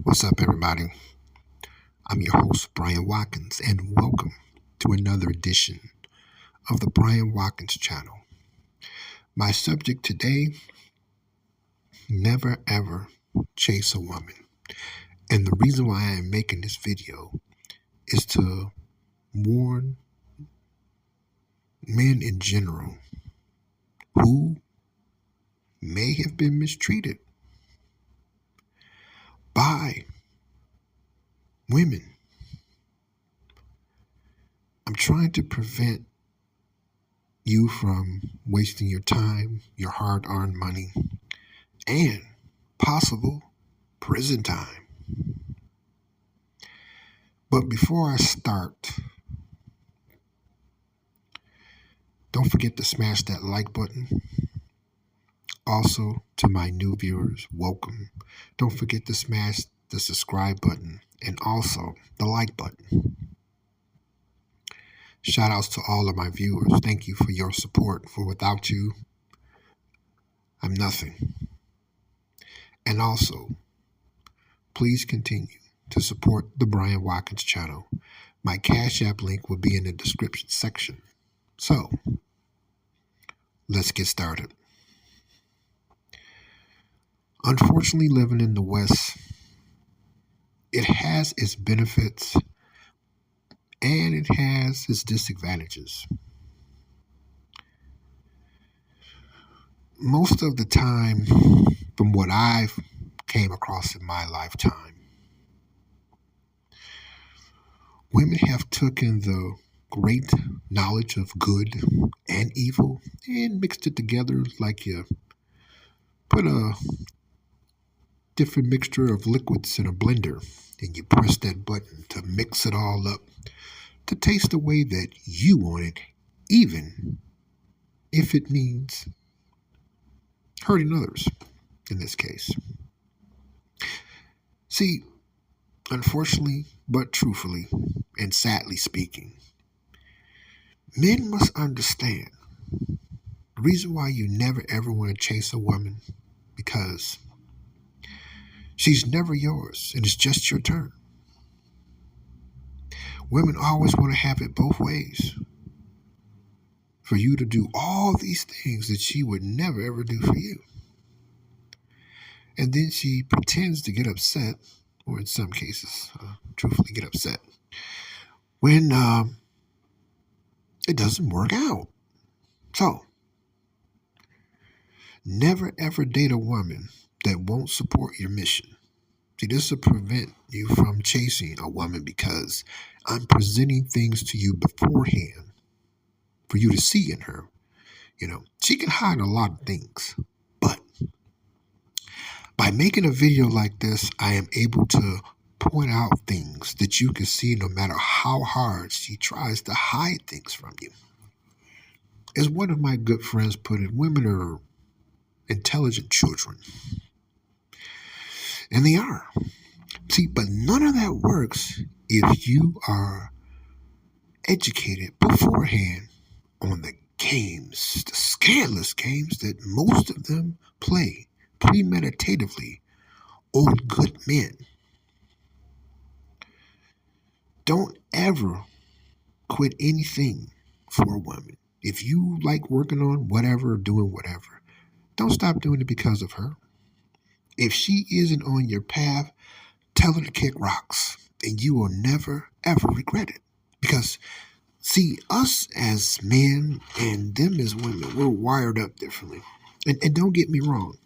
What's up, everybody? I'm your host, Bryant Watkins, and welcome to another edition of the Bryant Watkins channel. My subject today: never ever chase a woman. And the reason why I am making this video is to warn men in general who may have been mistreated by women. I'm trying to prevent you from wasting your time, your hard-earned money, and possible prison time. But before I start, don't forget to smash that like button. Also, to my new viewers, welcome. Don't forget to smash the subscribe button and also the like button. Shout outs to all of my viewers. Thank you for your support, for without you, I'm nothing. And also, please continue to support the Bryant Watkins channel. My Cashapp link will be in the description section. So, let's get started. Unfortunately, living in the West, it has its benefits and it has its disadvantages. Most of the time, from what I've came across in my lifetime, women have taken the great knowledge of good and evil and mixed it together like you put a different mixture of liquids in a blender and you press that button to mix it all up to taste the way that you want it, even if it means hurting others in this case. See, unfortunately, but truthfully and sadly speaking, men must understand the reason why you never ever want to chase a woman, because she's never yours and it's just your turn. Women always want to have it both ways. For you to do all these things that she would never ever do for you. And then she pretends to get upset, or in some cases, truthfully get upset, when it doesn't work out. So, never ever date a woman that won't support your mission. See, this will prevent you from chasing a woman because I'm presenting things to you beforehand for you to see in her. You know, she can hide a lot of things, but by making a video like this, I am able to point out things that you can see no matter how hard she tries to hide things from you. As one of my good friends put it, women are intelligent children. And they are. See, but none of that works if you are educated beforehand on the games, the scandalous games that most of them play premeditatively on good men. Don't ever quit anything for a woman. If you like working on whatever, doing whatever, don't stop doing it because of her. If she isn't on your path, tell her to kick rocks, and you will never, ever regret it. Because, see, us as men and them as women, we're wired up differently. And don't get me wrong,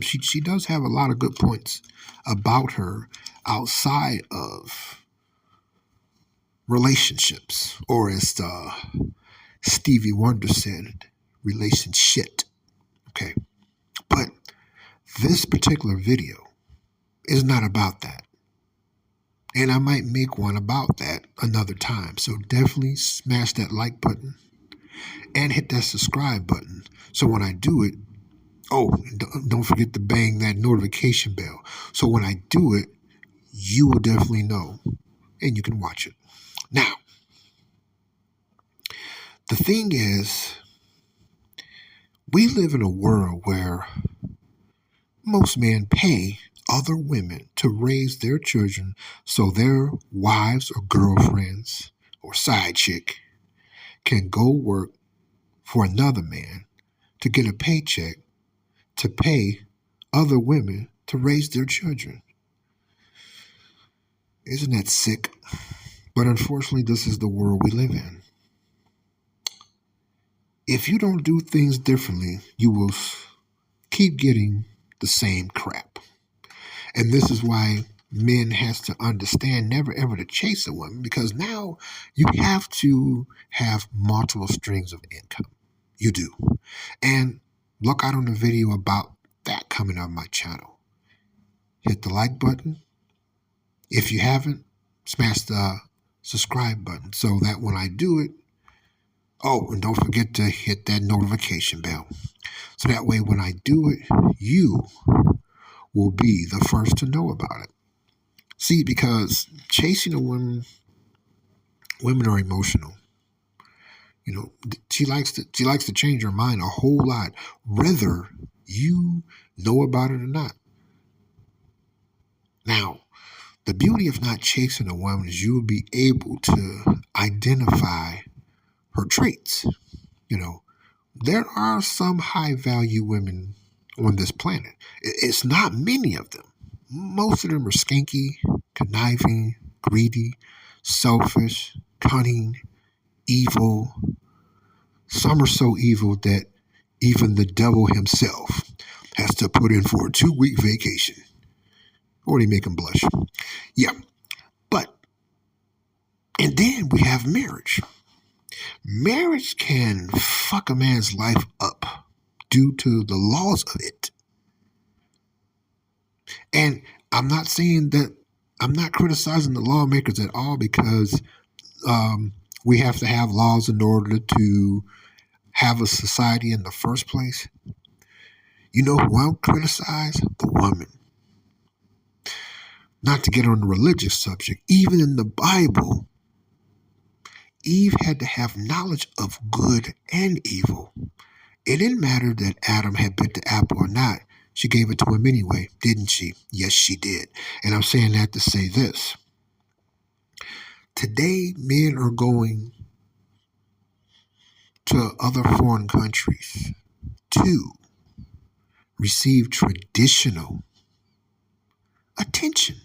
she does have a lot of good points about her outside of relationships, or as Stevie Wonder said, relationship. Okay, but this particular video is not about that. And I might make one about that another time. So definitely smash that like button and hit that subscribe button. So when I do it, don't forget to bang that notification bell. So when I do it, you will definitely know and you can watch it. Now, the thing is, we live in a world where most men pay other women to raise their children so their wives or girlfriends or side chick can go work for another man to get a paycheck to pay other women to raise their children. Isn't that sick? But unfortunately, this is the world we live in. If you don't do things differently, you will keep getting the same crap. And this is why men has to understand never ever to chase a woman, because now you have to have multiple strings of income. You do. And look out on the video about that coming on my channel. Hit the like button. If you haven't, smash the subscribe button so that when I do it, oh, and don't forget to hit that notification bell. So that way when I do it, you will be the first to know about it. See, because chasing a woman, women are emotional. You know, she likes to change her mind a whole lot, whether you know about it or not. Now, the beauty of not chasing a woman is you will be able to identify her traits. You know, there are some high value women on this planet. It's not many of them. Most of them are skanky, conniving, greedy, selfish, cunning, evil. Some are so evil that even the devil himself has to put in for a 2-week vacation. Or they make him blush. Yeah. But, and then we have marriage. Marriage can fuck a man's life up due to the laws of it. And I'm not saying that, I'm not criticizing the lawmakers at all, because we have to have laws in order to have a society in the first place. You know who I'll criticize? The woman. Not to get on the religious subject, even in the Bible, Eve had to have knowledge of good and evil. It didn't matter that Adam had bit the apple or not. She gave it to him anyway, didn't she? Yes, she did. And I'm saying that to say this. Today, men are going to other foreign countries to receive traditional attention.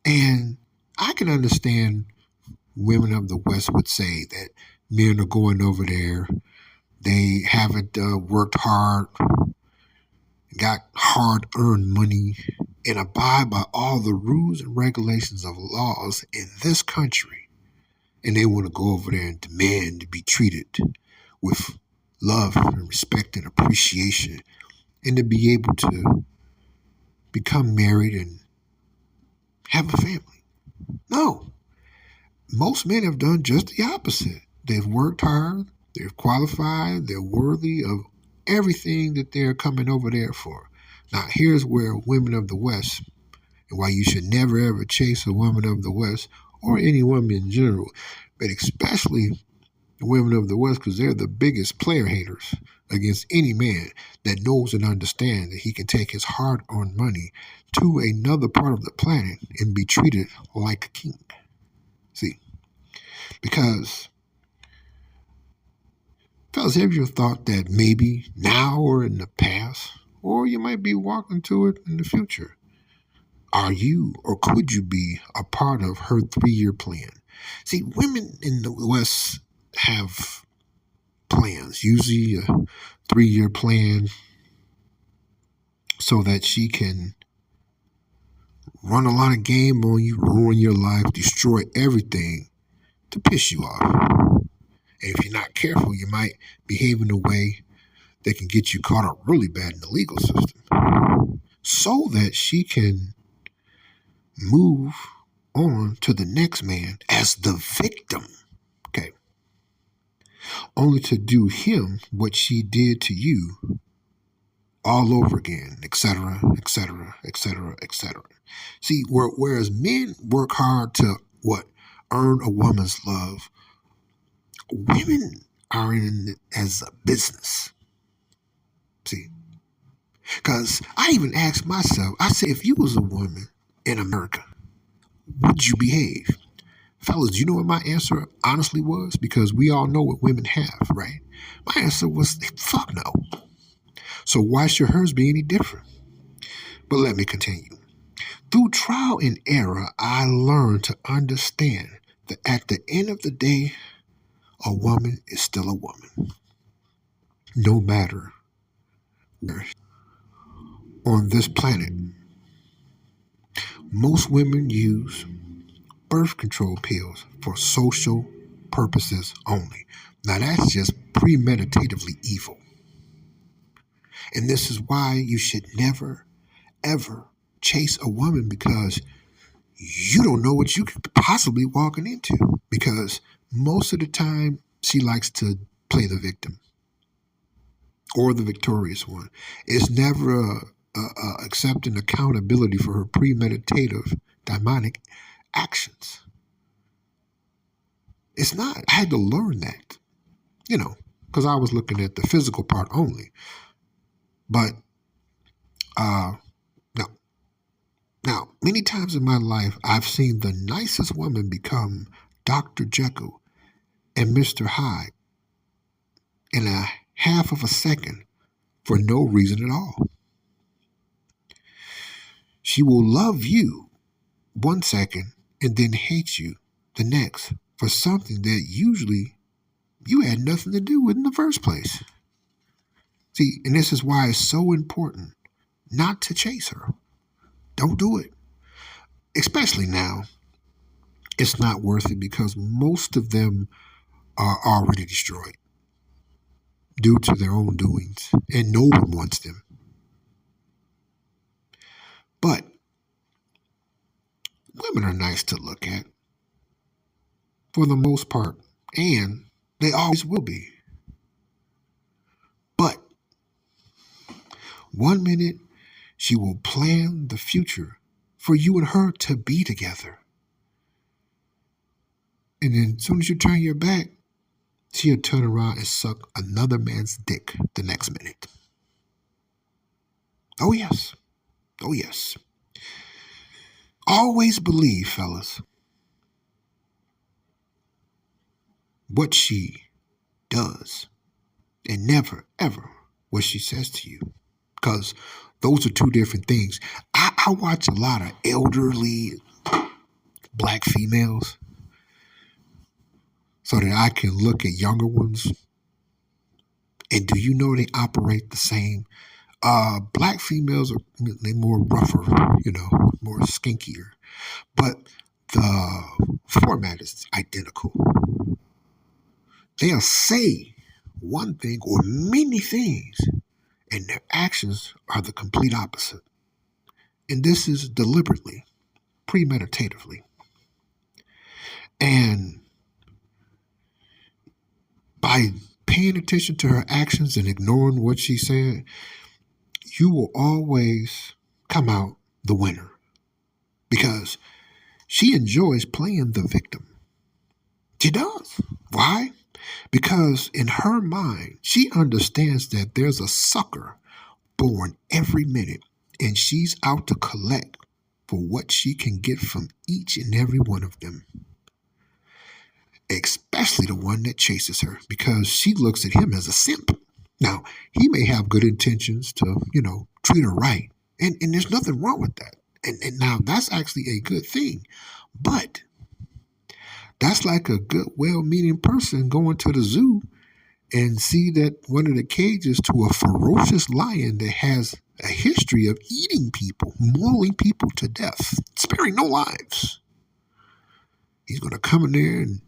And I can understand women of the West would say that men are going over there. They haven't worked hard, got hard-earned money, and abide by all the rules and regulations of laws in this country. And they want to go over there and demand to be treated with love and respect and appreciation, and to be able to become married and have a family. No. Most men have done just the opposite. They've worked hard, they've qualified, they're worthy of everything that they're coming over there for. Now, here's where women of the West, and why you should never ever chase a woman of the West, or any woman in general, but especially the women of the West, because they're the biggest player haters against any man that knows and understands that he can take his hard-earned money to another part of the planet and be treated like a king. See, because, fellas, have you thought that maybe now or in the past, or you might be walking to it in the future, are you or could you be a part of her 3-year plan? See, women in the West have plans, usually a 3-year plan, so that she can run a lot of game on you, ruin your life, destroy everything to piss you off. And if you're not careful, you might behave in a way that can get you caught up really bad in the legal system, so that she can move on to the next man as the victim. Okay. Only to do him what she did to you all over again, etc., etc., etc., etc. See, whereas men work hard to earn a woman's love, women are in it as a business. See, Because I even asked myself, I said, if you was a woman in America, would you behave? Fellas, do you know what my answer honestly was? Because we all know what women have, right? My answer was, fuck no. So why should hers be any different? But let me continue. Through trial and error, I learned to understand that at the end of the day, a woman is still a woman, no matter where on this planet. Most women use birth control pills for social purposes only. Now that's just premeditatively evil. And this is why you should never, ever chase a woman, because you don't know what you could possibly walking into. Because most of the time she likes to play the victim or the victorious one. It's never accepting accountability for her premeditative demonic actions. It's not. I had to learn that, because I was looking at the physical part only. But no. Now, many times in my life, I've seen the nicest woman become Dr. Jekyll and Mr. Hyde in a half of a second for no reason at all. She will love you 1 second and then hate you the next for something that usually you had nothing to do with in the first place. See, and this is why it's so important not to chase her. Don't do it. Especially now. It's not worth it because most of them are already destroyed due to their own doings, and no one wants them. But women are nice to look at for the most part, and they always will be. But 1 minute she will plan the future for you and her to be together. And then as soon as you turn your back, she'll turn around and suck another man's dick the next minute. Oh, yes. Oh, yes. Always believe, fellas, what she does and never, ever what she says to you. Because those are two different things. I watch a lot of elderly black females so that I can look at younger ones. And do you know they operate the same? Black females are more rougher, more skinkier. But the format is identical. They'll say one thing or many things, and their actions are the complete opposite. And this is deliberately, premeditatively. And by paying attention to her actions and ignoring what she said, you will always come out the winner. Because she enjoys playing the victim. She does. Why? Because in her mind, she understands that there's a sucker born every minute, and she's out to collect for what she can get from each and every one of them. Especially the one that chases her, because she looks at him as a simp. Now, he may have good intentions to, treat her right. And there's nothing wrong with that. And now that's actually a good thing. But that's like a good, well-meaning person going to the zoo and see that one of the cages to a ferocious lion that has a history of eating people, mauling people to death, sparing no lives. He's going to come in there and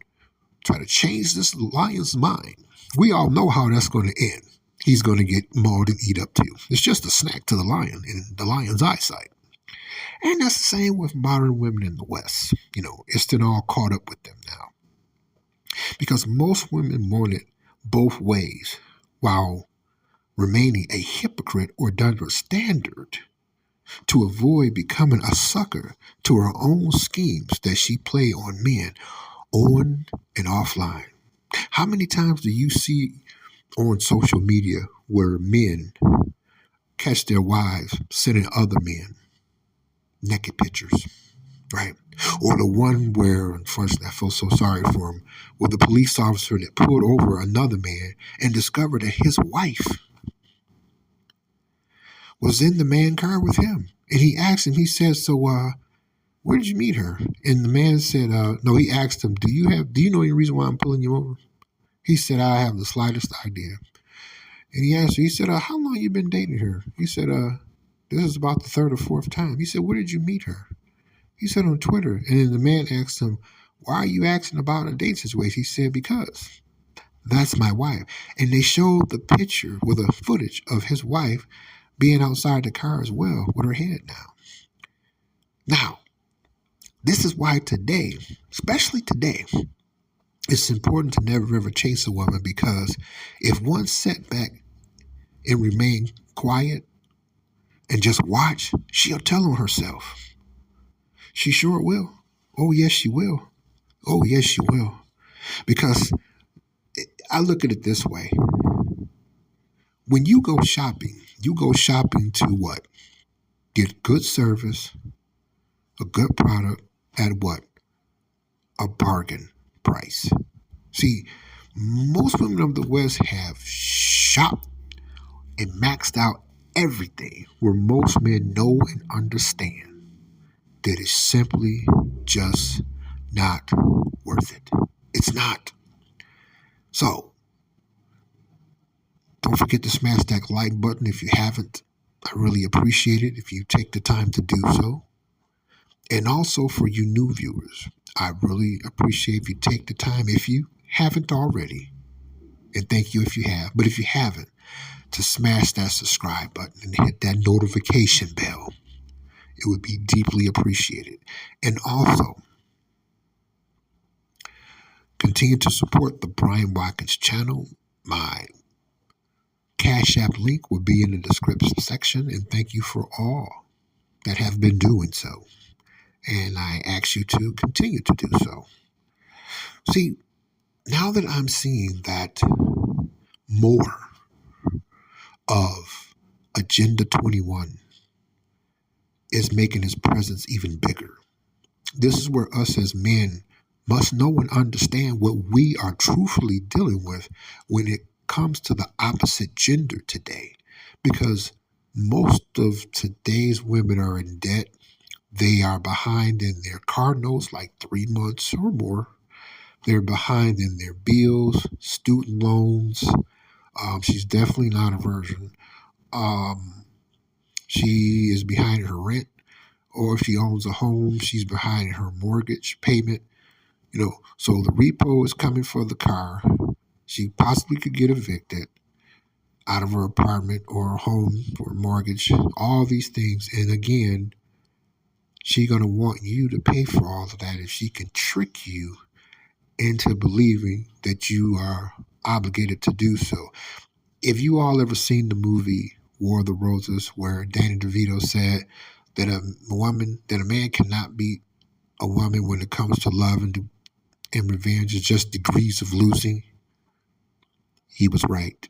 try to change this lion's mind. We all know how that's going to end. He's going to get mauled and eat up too. It's just a snack to the lion in the lion's eyesight. And that's the same with modern women in the West. It's been all caught up with them now. Because most women want it both ways while remaining a hypocrite or double standard to avoid becoming a sucker to her own schemes that she play on men on and offline. How many times do you see on social media where men catch their wives sending other men naked pictures, right? Or the one where, unfortunately, I feel so sorry for him, where the police officer that pulled over another man and discovered that his wife was in the man car with him. And he asked him, he said, so, where did you meet her? And the man said, no, he asked him, do you know any reason why I'm pulling you over? He said, I have the slightest idea. And he asked her, he said, how long you been dating her? He said, this is about the third or fourth time. He said, where did you meet her? He said, on Twitter. And then the man asked him, why are you asking about a date situation? He said, because that's my wife. And they showed the picture with a footage of his wife being outside the car as well with her head down. Now, this is why today, especially today, it's important to never ever chase a woman, because if one sat back and remain quiet and just watch, she'll tell on herself. She sure will. Oh, yes, she will. Oh, yes, she will. Because I look at it this way. When you go shopping to what? Get good service, a good product at what? A bargain price. See, most women of the West have shopped and maxed out everything, where most men know and understand that it's simply just not worth it. It's not. So, don't forget to smash that like button if you haven't. I really appreciate it if you take the time to do so. And also for you new viewers, I really appreciate if you take the time, if you haven't already, and thank you if you have, but if you haven't, to smash that subscribe button and hit that notification bell. It would be deeply appreciated. And also, continue to support the Bryant Watkins channel. My Cashapp link will be in the description section, and thank you for all that have been doing so. And I ask you to continue to do so. See, now that I'm seeing that more of Agenda 21 is making his presence even bigger, this is where us as men must know and understand what we are truthfully dealing with when it comes to the opposite gender today. Because most of today's women are in debt. They are behind in their car notes, like 3 months or more. They're behind in their bills, student loans. She's definitely not a virgin. She is behind her rent, or if she owns a home, she's behind her mortgage payment. So the repo is coming for the car. She possibly could get evicted out of her apartment or home or mortgage, all these things. And again, she's going to want you to pay for all of that if she can trick you into believing that you are obligated to do so. If you all ever seen the movie War of the Roses, where Danny DeVito said that a man cannot beat a woman when it comes to love and revenge, is just degrees of losing, he was right.